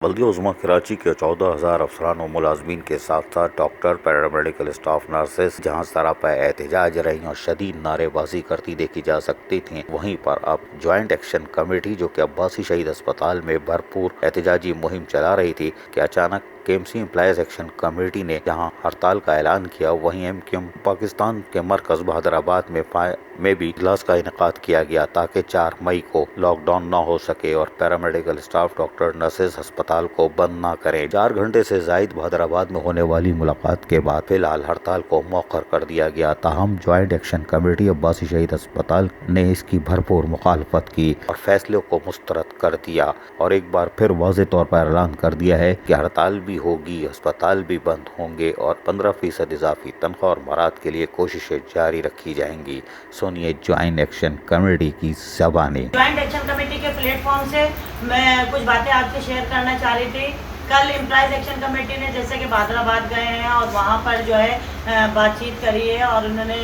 बल्दिया उज़्मा कराची के 14,000 अफसरान और मुलाजमीन के साथ साथ डॉक्टर, पैरामेडिकल स्टाफ, नर्सेस जहां सरापा एहतजाज रही और शदीद नारेबाजी करती देखी जा सकती थी, वहीं पर अब ज्वाइंट एक्शन कमेटी जो कि अब्बासी शहीद अस्पताल में भरपूर एहतजाजी मुहिम चला रही थी कि अचानक KMC एम्प्लॉयज एक्शन कमेटी ने जहां हड़ताल का ऐलान किया, वहीं MQM पाकिस्तान के मरकज बहादुराबाद में भी इजलास का इनेकाद किया गया ताकि 4 मई को लॉकडाउन न हो सके और पैरामेडिकल स्टाफ, डॉक्टर, नर्सेज अस्पताल को बंद न करें। 4 घंटे से जायद बहादुराबाद में होने वाली मुलाकात के बाद फिलहाल हड़ताल को मौखर कर दिया गया। ताहम ज्वाइंट एक्शन कमेटी अब्बासी शहीद अस्पताल ने इसकी भरपूर मुखालफत की और फैसले को मुस्तरद कर दिया और एक बार फिर वाज़ेह तौर पर ऐलान कर दिया है कि हड़ताल भी होगी, अस्पताल भी बंद होंगे और 15% इजाफी तनख्वाह और मराद के लिए कोशिशें जारी रखी जाएंगी। सुनिए ज्वाइंट एक्शन कमेटी की ज़बानी। ज्वाइंट एक्शन कमेटी के प्लेटफॉर्म से मैं कुछ बातें आपसे शेयर करना चाह रही थी। कल एम्प्लॉयज एक्शन कमेटी ने जैसे कि बहादुराबाद गए हैं और वहाँ पर जो है बातचीत करी है और उन्होंने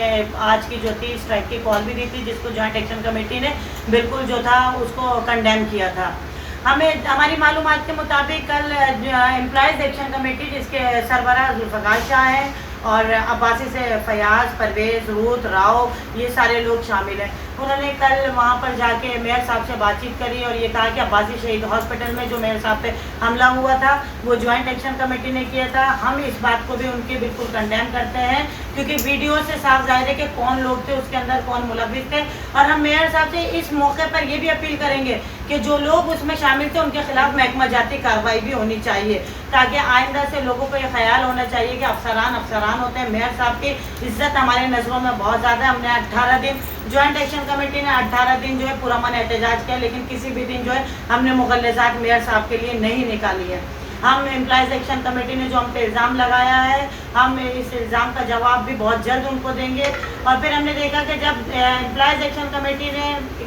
आज की जो थी स्ट्राइक की कॉल भी दी थी, जिसको ज्वाइंट एक्शन कमेटी ने बिल्कुल जो था उसको कंडेम किया था। हमारी मालूमात के मुताबिक कल एम्प्लॉयज़ एक्शन कमेटी जिसके सरबराह जुल्फ़िकार शाह हैं और अब्बासी से फयाज, परवेज़, रूथ, राव, ये सारे लोग शामिल हैं। उन्होंने कल वहाँ पर जाके मेयर साहब से बातचीत करी और ये कहा कि अब्बासी शहीद हॉस्पिटल में जो मेयर साहब पे हमला हुआ था वो ज्वाइंट एक्शन कमेटी ने किया था। हम इस बात को भी उनकी बिल्कुल कंडेम करते हैं क्योंकि वीडियो से साफ जाहिर है कि कौन लोग थे, उसके अंदर कौन मुलव्विस थे। और हम मेयर साहब से इस मौके पर ये भी अपील करेंगे कि जो लोग उसमें शामिल थे उनके खिलाफ महकमा जाती कार्रवाई भी होनी चाहिए ताकि आइंदा से लोगों को ये ख्याल होना चाहिए कि अफसरान होते हैं। मेयर साहब की इज्जत हमारे नज़रों में बहुत ज़्यादा है। हमने 18 दिन ज्वाइंट एक्शन कमेटी ने 18 दिन जो है पुरअमन एहतजाज किया, लेकिन किसी भी दिन जो है हमने मुगल्लज़ात मेयर साहब के लिए नहीं निकाली है। हम एम्प्लॉयज़ एक्शन कमेटी ने जो हम पे इल्ज़ाम लगाया है, हम इस इल्ज़ाम का जवाब भी बहुत जल्द उनको देंगे। और फिर हमने देखा कि जब एम्प्लॉयज़ एक्शन कमेटी ने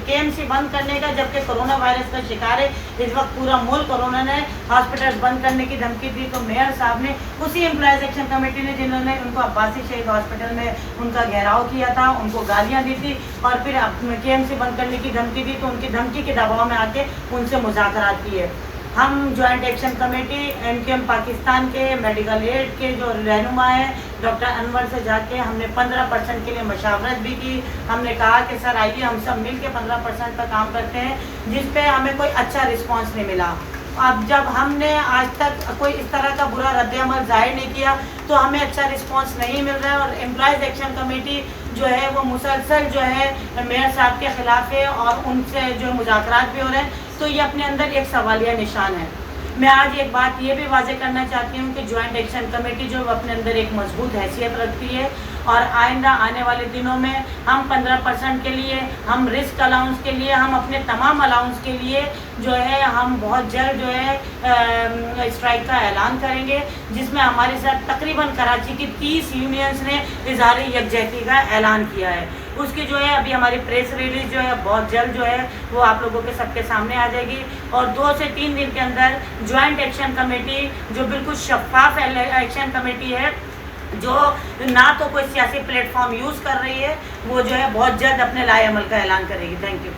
KMC बंद करने का, जबकि कोरोना वायरस का शिकार है इस वक्त पूरा मुल्क, कोरोना ने हॉस्पिटल बंद करने की धमकी दी, तो मेयर साहब ने उसी एम्प्लॉयज़ एक्शन कमेटी ने जिन्होंने उनको अब्बासी शहीद हॉस्पिटल में उनका घेराव किया था, उनको गालियाँ दी थी और फिर KMC बंद करने की धमकी दी, तो उनकी धमकी के दबाव में आके उनसे मुज़ाकरात किए। हम joint action committee MQM Pakistan के मेडिकल एड के जो रहनुमा हैं डॉक्टर अनवर से जाके हमने 15% के लिए मशावरत भी की। हमने कहा कि सर आइए हम सब मिल के 15% पर काम करते हैं, जिस पे हमें कोई अच्छा रिस्पांस नहीं मिला। अब जब हमने आज तक कोई इस तरह का बुरा रद्द-ए-अमल ज़ाहिर नहीं किया तो हमें अच्छा रिस्पांस नहीं मिल रहा है और एम्प्लॉयज़ एक्शन कमेटी जो है वो मुसलसल जो है मेयर साहब के ख़िलाफ़ है और उनसे जो मुज़ाकरात भी हो रहे हैं, तो ये अपने अंदर एक सवालिया निशान है। मैं आज एक बात ये भी वाज़ेह करना चाहती हूँ कि ज्वाइंट एक्शन कमेटी जो अपने अंदर एक मजबूत हैसियत रखती है और आइंदा आने वाले दिनों में हम 15% के लिए, हम रिस्क अलाउंस के लिए, हम अपने तमाम अलाउंस के लिए जो है हम बहुत जल्द जो है स्ट्राइक का ऐलान करेंगे, जिसमें हमारे साथ तकरीबन कराची की 30 यूनियंस ने इज़हार यकजहती का ऐलान किया है। उसकी जो है अभी हमारी प्रेस रिलीज जो है बहुत जल्द जो है वो आप लोगों के सबके सामने आ जाएगी और 2 से 3 दिन के अंदर ज्वाइंट एक्शन कमेटी जो बिल्कुल शफाफ एक्शन कमेटी है, जो ना तो कोई सियासी प्लेटफॉर्म यूज़ कर रही है, वो जो है बहुत जल्द अपने लाए अमल का ऐलान करेगी। Thank you.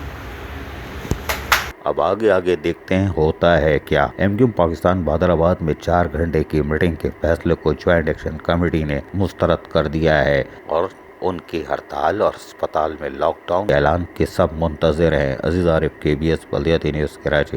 अब आगे देखते हैं होता है क्या। MQM पाकिस्तान बहादुराबाद में 4 घंटे की मीटिंग के फैसले को ज्वाइंट एक्शन कमेटी ने मुस्तरद कर दिया है और उनकी हड़ताल और अस्पताल में लॉकडाउन ऐलान के सब मुंतज़िर हैं। अजीज़ आरिफ, KBS बल्दिया न्यूज़ कराची।